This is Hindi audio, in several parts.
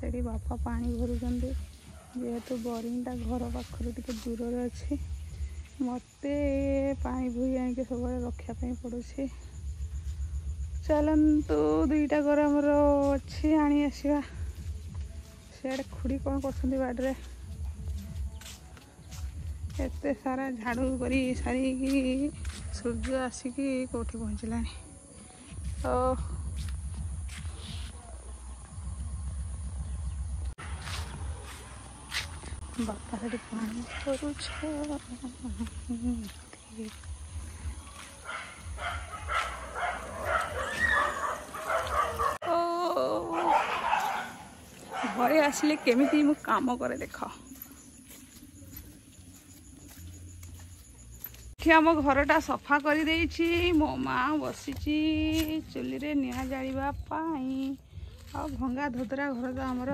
सेठी बापा पानी भरुचंदी जेहेतु बोरिंगटा घर पाखर टिके दूर अच्छी मत पानी बोही आनिक सब रखापी पड़ू। चलतु दुईटा घर आमर अच्छी आनी आसवा सियाड़े खुड़ी कौन कर बाड़े एत सारा झाड़ू कर सारी सूर्य आसिकी कौटी पहुँचला तो बापा से पानी करुछ घरे आसिले केमिति मु काम करे देख आम घरटा सफा कर देइछि मो माँ बसी चुली रे निआ जालिबा पाई आ भंगा धोदरा घर तो आमर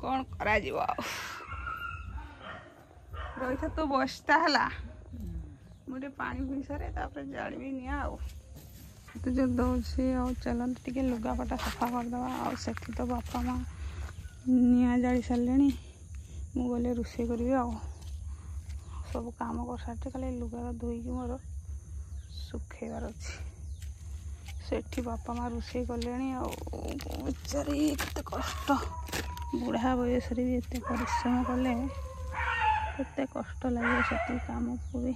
कौन करा जीव रही तो बसता है मुझे पानी पी सारे जाड़ी निआ तो जो दौचे चलते टिके लुगापटा सफा करदे से तो बापा माँ निआ जाड़ी सारे मु गले रोषे करी सब काम कर सारे खाली लुगा धोईकी मोर सुखेबार अच्छी सेठी बापा माँ रोषे कले बेचारी एत कष्ट बुढ़ा बयस भी एत परिश्रम कले एत कष्ट लगे से काम को भी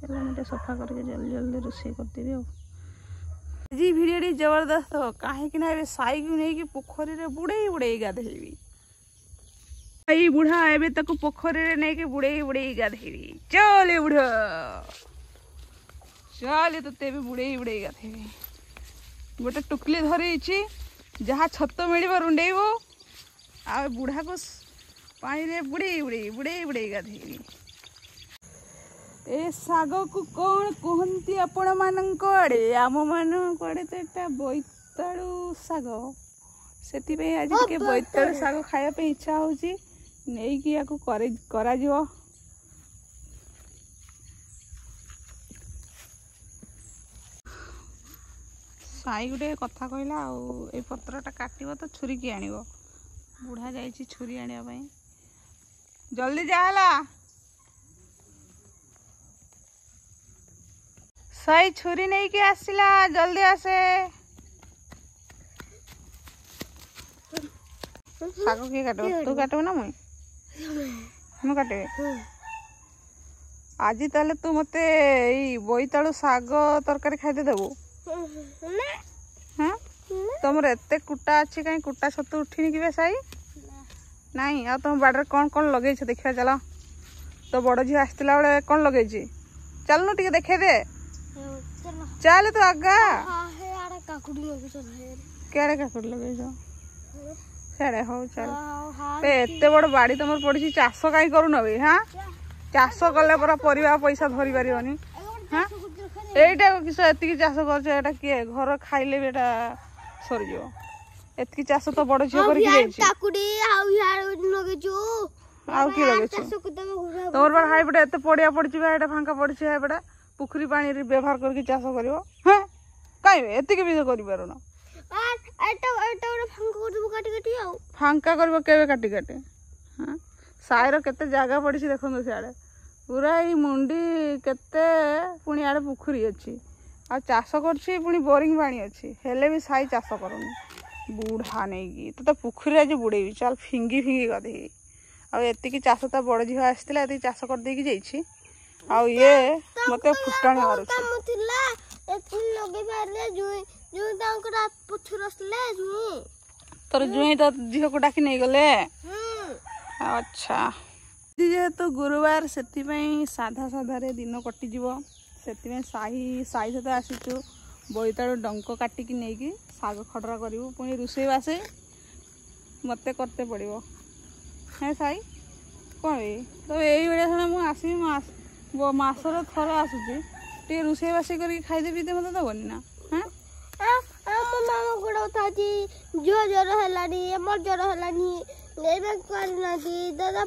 मुझे सफा करके जल्दी जल्दी रोषे करदेवी जी भिडियो जबरदस्त हो कहीं साई को नहीं पोखरी रे बुड़े बुड़े गाधेबी भाई बुढ़ा एबे तक पोखरी रे नहीं बुड़े बुड़े गाधेबी चले बुढ़ा चले तो बुड़े बुड़े गाधेबी गोटे टुकली धरी जहाँ छत मिल रुंडेब आ बुढ़ा को पानी रे बुड़े बुड़े बुड़े बुड़े गाधेबी ए साग को कौन कहती आपण मानक आड़े आम मानक आड़े तो यहाँ बोईतालु साग से आज के बोईतालु साग खायापे इच्छा होची नहीं कि या करा जिवो साई गोटे कथा कहला ए पत्रटा काटिबो तो छुरी की आनिबो बुढ़ा जाइछि छुरी आनिया पई जल्दी जाला साई छुरी नहीं के आसिला जल्दी आसे साग के काटो तू काटो ना मुझे काटे आज ताले तू मते बोईतालु साग तरकारी खाइदे देबू हाँ तुम एत कुटा अच्छी कहीं कुटा छतु उठिनी कि साई नहीं आ तुम बाड़े कौन कौन लगे देखा चल तो बड़ झी आसला बेले कौन लगे चलनु टे देखे दे चल तो आगा केड़े काकुड़ी लगे साड़े हो चल एत बड़ बाड़ी तुम पड़ी चाष कहीं करून भाई हाँ चाष कले पर परिवा पैसा धरी पारनी हाँ एटा किस एति चाष कर किए घर खाइले भी एटा सरीज एति चाष तो बड़ झील तुम हाईपटे एत पड़िया पड़ी फांका पड़ी हाईपटा पुखरी पानी व्यवहार करके चाष कर कहीं एति भी कर फांका कर काटी काटी हाँ साईर केते जगह पड़ी देखो सियाड़े पूरा ये मुंडी केते पुणी आड़े पुखरी अच्छी आ चाष कर बोरिंग पानी अच्छी हेले भी साई चाष करूनी बुढ़ा नहीं तो पुखरी आज बुड़ेबी चल फिंगी फिंगी गधेबी आती चाष तो बड़ झील आसला ये चाष कर देकी जाइए आउ ये मत फुटाणी मारूँ तोर जुई तो झील को डाकी नहीं गले अच्छा जेहेतु गुरुवार से साधा साधारे दिन कटिज से साई सहित आसीचु बोईतालु डंक काटिकी नहीं साग खडरा करूँ पुणी रोषे बासे मत करते पड़ो है साई कौन तो यही भाया मुझे आसबी मसर थर आसूची टे रोषे बासे कर खाईदेवी तो मत दबनी ना हाँ झील ज्वर है मोर ज्वर है दादा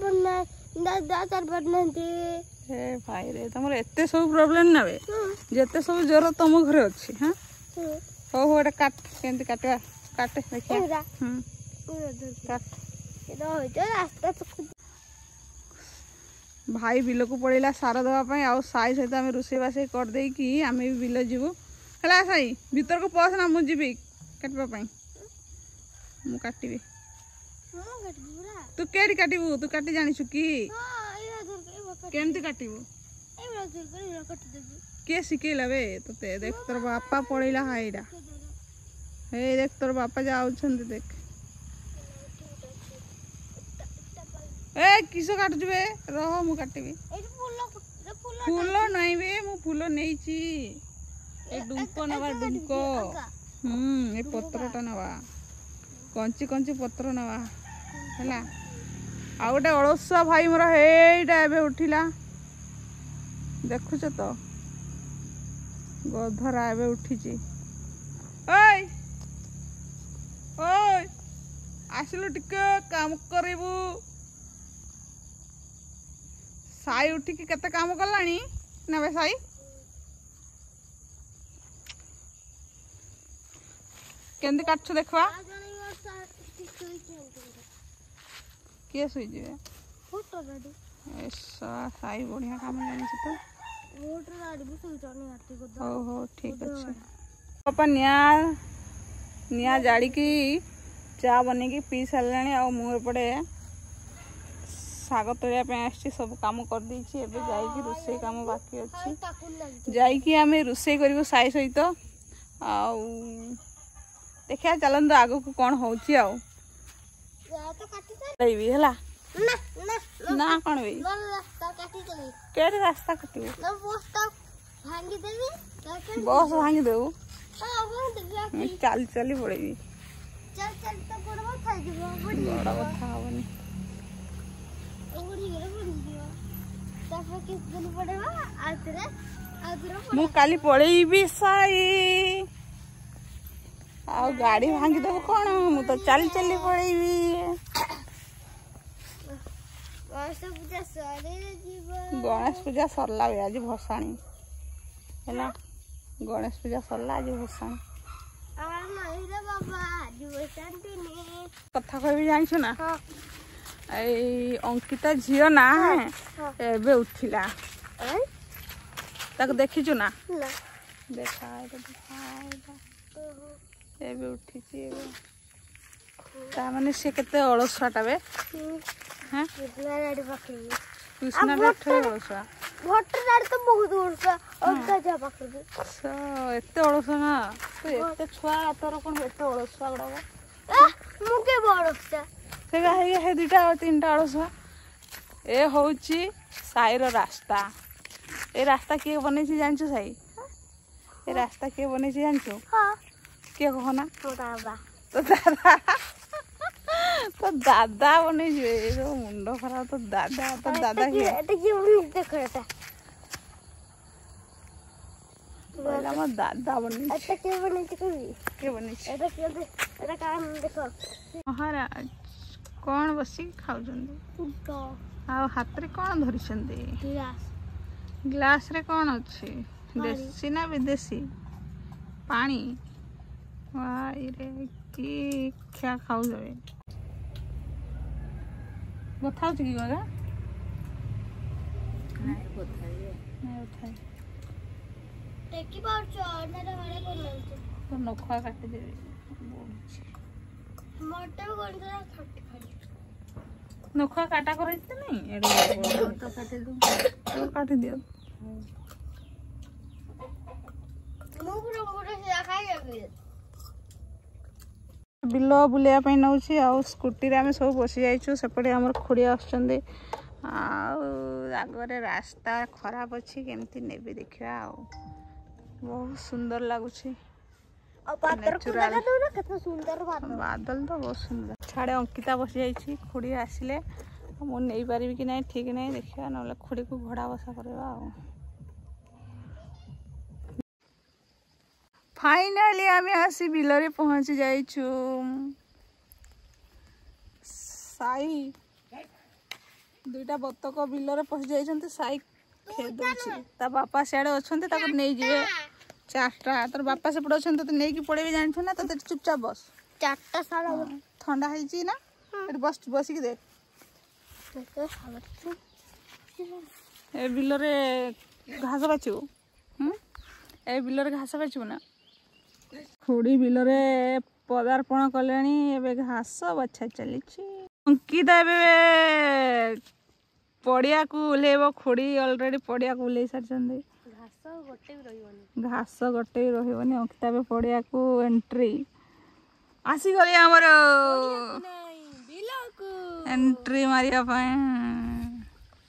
हे भाई रे तुम एत सब प्रोब्लेम ना जिते सब ज्वर तुम घर अच्छी हाँ हो हो काट के काटे देखिए रास्ता भाई बिल को पड़ेगा सार देवाई आउ साई सहित आम रोषेईबास करदेकी आम भी बिल जीवु है साई भीतर को पस ना मुझे काटवाई मु काटि तू केटी काटबू तू काटी जानिछु कि केमती काटबू किए शिखेला बे ते देख तोर बापा पड़ेला हाईरा हे देख तोर बापा जाउछन देख ए किस काटुछु बे रह मु काटिबी फूल नहीं बे मु फूल नेइची ए डुंको नवा डुंको ए पत्रटा नवा कंची कंची पत्र नवा हैला आ गोटे अलसुआ भाई मोर हेटा एबे उठिला देखुछ तो गधरा एबे उठिची ओय ओय आसिलु टिके काम करिबू साई उठिकी केते काम कलानी ना बे साई केंदी काटछ देखवा किए सुई जे फोटो रेडी ऐसा साई बढ़िया काम जानी छ तो फोटो रेडी भी सुई जानी आती को हो हो ठीक अछि पापा निया जाड़ी की चा बने की पी सारलानी आ मु एपटे साग तोड़िया पे आछि सब काम कर देछि एबे जाई की रोसे काम बाकी अछि जाई की आमे रोसे करबो साई सहित आ देखिया चलन तो आगो को कोन होउछि आ तो काटी लेबी हला ना ना ना कोन बे रास्ता काटी देबी केरे रास्ता कटिबो ना पोस्ता भांगी देबी बस भांगी देबो हां भांगी देबी चल चली पड़ेबी चल चल तो गोड़वा खाई दिबो बड़ी बड़ा कथा होनी बड़ी दिबो तापर किस दिन पड़ेबा आतरे मु काली पड़ेबी साई आ गाड़ी भांगी देबो कोन मु तो चल चली पड़ेबी गणेश पूजा सरला बे आज भसाणी हैला गणेश पूजा सरला आज भसाणी कथा कहबी जानिछु ना ए अंकिता झियो ना है एबे उठिला ताक देखिछु ना देखा एबे उठिची एबे ता माने से केते अलसुआटा बे हैं कृष्णा बैठे अलसुआ भट्ट राड तो बहुत अलसुआ और जा पकड़ सो एते अलसुआ ना तो एते छुआ तोर कोन एते अलसुआ गडा मु के बड़सा से हे दुटा तीनटा अलसुआ ए होउची साईर रास्ता ए रास्ता के बनेछि जानछु साई ए रास्ता के बनेछि जानछु हां के कहना तो दादा तो दादा बने जो मुंडो खराब तो दादा की देखो एटा बोला म दादा बने एटा के बने के बने एटा काम देखो महाराज कौन बसी खाउ तो आ हाथ रे कौन धरि छंदे ग्लास रे कौन अछि देसी ना विदेशी पानी वाई रे की क्या खाउ जबे बथा कि गगा नहीं उठाई टेकी बार चढ़ने रे वाले को तो नखा काट दे मोटा गोंडरा खट नखा काटा करैते नहीं एडो तो काट दू तो काट दियो मुगुरो से खाई जाबे बिल बुलिया पे नौछि आ स्कूटी रे हम सब बसी जाइछु सेपटे हमर खुड़िया आछंदे आगरे रास्ता खराब अछि केमती नेबे देखिया आ बहुत सुंदर लागुछि आ पातर को लगा दो ना कितना सुंदर बादल तो बहुत सुंदर छाड़े अंकिता बसी जाइछि खुड़ी आसिले मु नै पारिबी कि नै ठीक नै देखिया नले खुड़ी को घोड़ा बसा करबा आ फाइनली आम आसी बिलरे पहुंची जाइछु साई दुईटा बतक बिलरे पहुंची जाइछन्ते साई खेदुछि ता बापा सियाड़े अछन्ते ताको नै जिवे चारटा तोर बापा से पड़ो छन्ते तो नै कि पड़ेबे जानछु ना तो चुपचाप बस चारटा सारा थंडा है ना बस बसिक देख ए बिल रे घास बाचू ए बिल रे घास बाचू ना खुड़ी बिल रे पदार्पण कले एबे घास बछा चली अंकिता ए पड़िया को ओल्हेब खुड़ी अलरेडी पड़िया को ओल्हे सारी घास गोटे भी रही अंकिता ए पड़िया को एंट्री आसीगले आमर एंट्री मारिया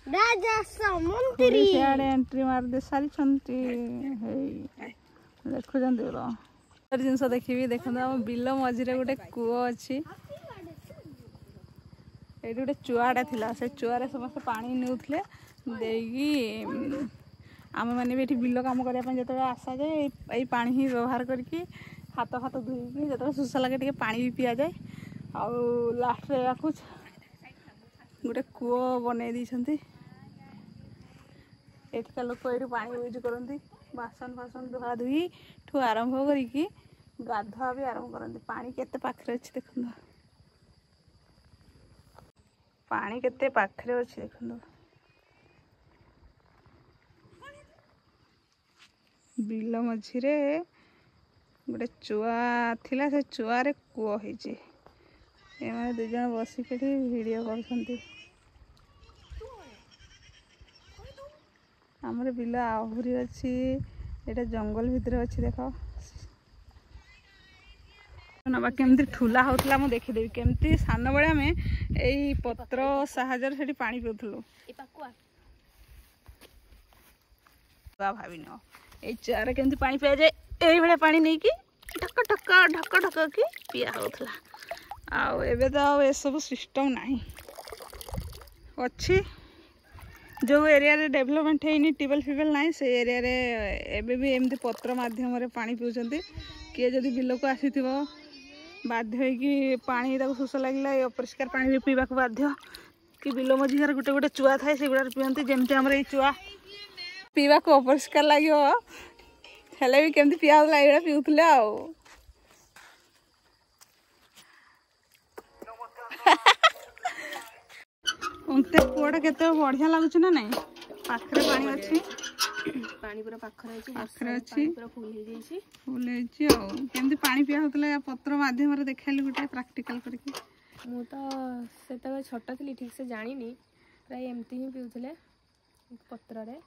सियाड़े एंट्री मार दे सारी देखुं जिनस देखी देखते आम बिल मझे गोटे कूଅ अच्छी ये गोटे चुआटा थिला से चुआरे समस्त पानी नेउथले देगी आम मैंने भी बिल कम करने जो आसा जाए ये पानी ही व्यवहार करके हाथ हाथ धोईकी जो शोष लगे टे पानी भी पिया जाए आउ लास्ट कुछ गोटे कूଅ बन दी एठिका लोक ये पानी यूज करती बासन फासन धुआ धुई ठू आरंभ करिकी गाधुआ भी आरंभ करती पानी केते पाखरे अच्छी देखो पानी केते पाखरे अच्छी देखो बिल मझिरे गोटे चुआ थिला से चुआरे कूଅ होइछि एमाने दु जण बसिक वीडियो करछंती हमर बिल आहुरी अच्छी एटा जंगल भितर अच्छी देख ना केमती ठुला होतला मु देखिदेवी केमती सान बेले आम यही पत्र साहाଯ୍य से पानी पिउथलु भावी न ये चुआरे केमती पानी पिया जाए यही भाया पानी नहीं कि ढक ढक ढक ढक कि पिया होतला आउ एबे तो ए सब सिस्टम नाही अच्छी जो एरिया रे डेवलपमेंट है ट्यूबवेल फ्यूबवेल ना से एरिया रे एबे भी एमती पत्र माध्यम रे पानी पिउछंती किए जदि बिल को आसी बाध्य होगी पानी शोष लगे अपरिष्कार पानी भी पीवा बाध्य कि बिल मझिकार गोटे गोटे चुआ थाए से गुड़ा पीती जमती आम ये चुआ पीवा को अपरिष्कार लगे हेले भी केमती पिया ये पीउले कूड़ा केते बढ़िया लगुच ना नहीं पाखरे पानी अच्छी पानी पूरा पाखरे अच्छी फुल केमती पानी पिया होतला पत्र माध्यम रे देखाली गोटे प्रैक्टिकल करके मु तो से छोट थी ठीक से जानी प्राय एमती ही पीउले पत्र रे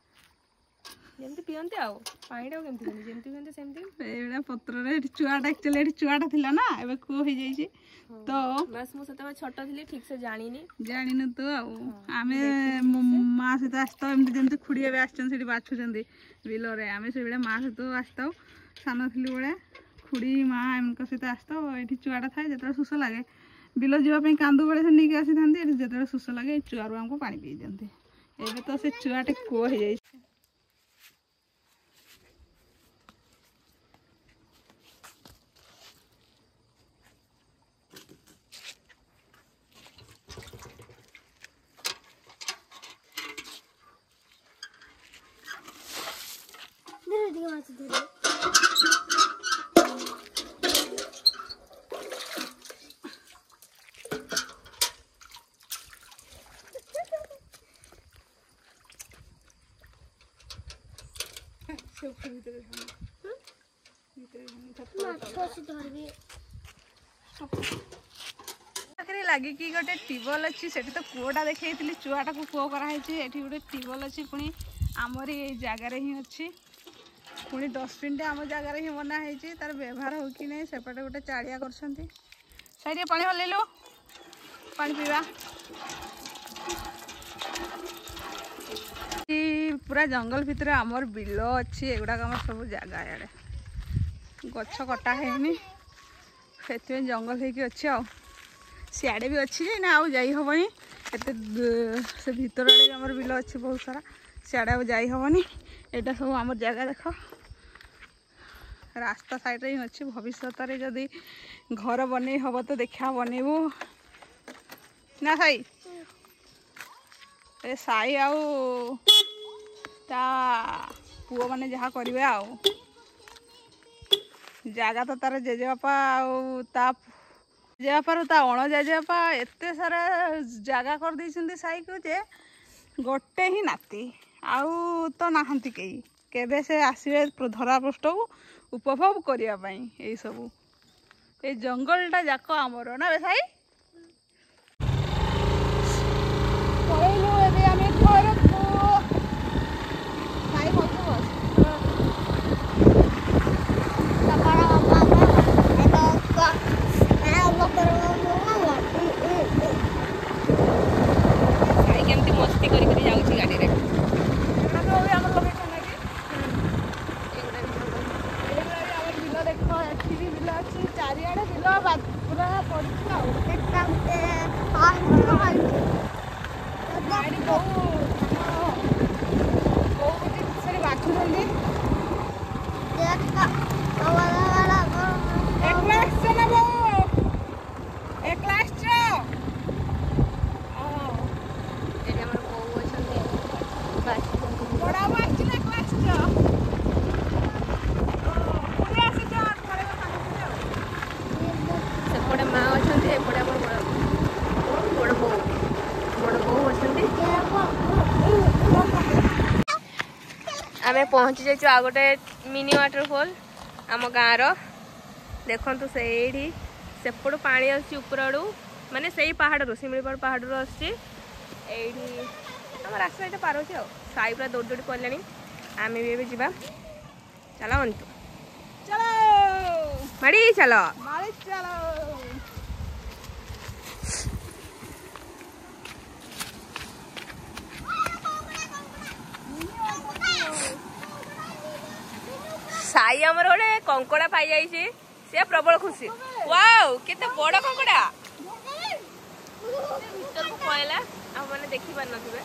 जमती पियंती आउ पानी टाइम केमती जमती पियंती सेमती एबे पत्र रे चुआटा एक्चुअली एठी चुआटा थिला ना एबे को हो जाई छी तो बस मु से छोट थी ठीक से जानी न तो आमे माँ सहित आसता एमती जमती खुड़ी एबे आछन सेठी बाछुचंदी बिल रे आमे से बेले माँ सहित आसता सान थिली बेले खुड़ी माँ एमक सहित आसता एठी चुआटा थाए जतरा शोष लगे बिल जीवा पे कांदू बेले से नहीं आसी थांती जतरा शोष लगे चुआरू हमको पानी पी दियंती एबे तो से चुआटे को हो जाई लगे कि गोटे ट्यूबवेल अच्छी से तो कूटा देखी चुआटा को कूଅ कराई गोटे ट्यूबवेल अच्छी पुणी आमर ये जगार ही अच्छी पुणी डस्टबिन टे आम जगार ही बनाई तार व्यवहार हो कि नहीं सेपटे गोटे चाड़िया कर साइड पानी हल्लैलु पानी पीवा पूरा जंगल भितर आमर बिल अच्छी एगुड़ाक आम सब जगह याडे गछ कटा है से जंगल होगी अच्छी आ सियाड़े भी अच्छी ना आउ जाई हबनी एते से भीतर आड़े हमर बिल अच्छी बहुत सारा सियाड़े आउ जाई हबनी एटा सब हमर जगह देख रास्ता साइड रे अच्छी भविष्य रे जदी घर बनै हब तो देखा बनैबू ना साई ए साई आउ ता पुओ माने जहाँ करिवे आउ जागा तो तार जेजे बापा आउ ता ଜେଜେବାପାର ତା ଅଣ ଜେଜେବାପା ଏତେ ସାରା ଜାଗା କରିଦେଇଛନ୍ତି ସାଇକୁ ଯେ ଗୋଟେ ହିଁ ନାତି ଆଉ ତ ନାହାନ୍ତି କେହି। କେବେ ସେ ଆସିବେ ଧରାପୃଷ୍ଠକୁ ଉପଭୋଗ କରିବା ପାଇଁ ଏଇସବୁ। ଏଇ ଜଙ୍ଗଲଟା ଯାକ ଆମର ନା ବେ ସାଇ? ପଳେଇଲୁ ଏବେ ଆମେ ଘରକୁ। ସାଇ ମତେ ବସ କେମିତି ମସ୍ତି କରି ଯାଉଛି ଗାଡ଼ିରେ। ବିଲ ଦେଖ ଏଠି ବି ବିଲ ଅଛି ଚାରିଆଡେ ବିଲ ପୁରା ପଡିଛି ଆଉ। ସେଠି ବାଛୁଛନ୍ତି। ସେପଟେ ମା ଅଛନ୍ତି, ଏପଟେ ଆମର ବଡ଼ ବୋଉ ଅଛନ୍ତି। ଆମେ ପହଞ୍ଚି ଯାଇଛୁ ଆଉ ଗୋଟେ ମିନି ୱାଟରଫଲ୍ ଆମ ଗାଁର। ଦେଖନ୍ତୁ ସେଇଠି ସେପଟୁ ପାଣି ଆସୁଛି ଉପର ଆଡ଼ୁ, ମାନେ ସେଇ ପାହାଡ଼ରୁ ଶିମିଳିପାଳ ପାହାଡ଼ରୁ ଆସୁଛି। ଏଇଠି ଆମ ରାସ୍ତା ଏଇଟା ପାର ହେଉଛି ଆଉ। ସାଇ ପୁରା ଦୌଡ଼ି ଦୌଡ଼ି ପଡ଼ିଲାଣି। ଆମେ ବି ଏବେ ଯିବା। ଚାଲ ଅନ୍ତୁ, ଚାଲ ମାଡ଼ି ଚାଲ। ଚାଲ ସାଇ ଆମର ଗୋଟେ କଙ୍କଡ଼ା ପାଇଯାଇଛି, ସେ ପ୍ରବଳ ଖୁସି। ୱାଓ କେତେ ବଡ଼ କଙ୍କଡ଼ା! ଭିତରକୁ ପଳେଇଲା, ଆଉ ମାନେ ଦେଖି ପାରିନଥିବେ।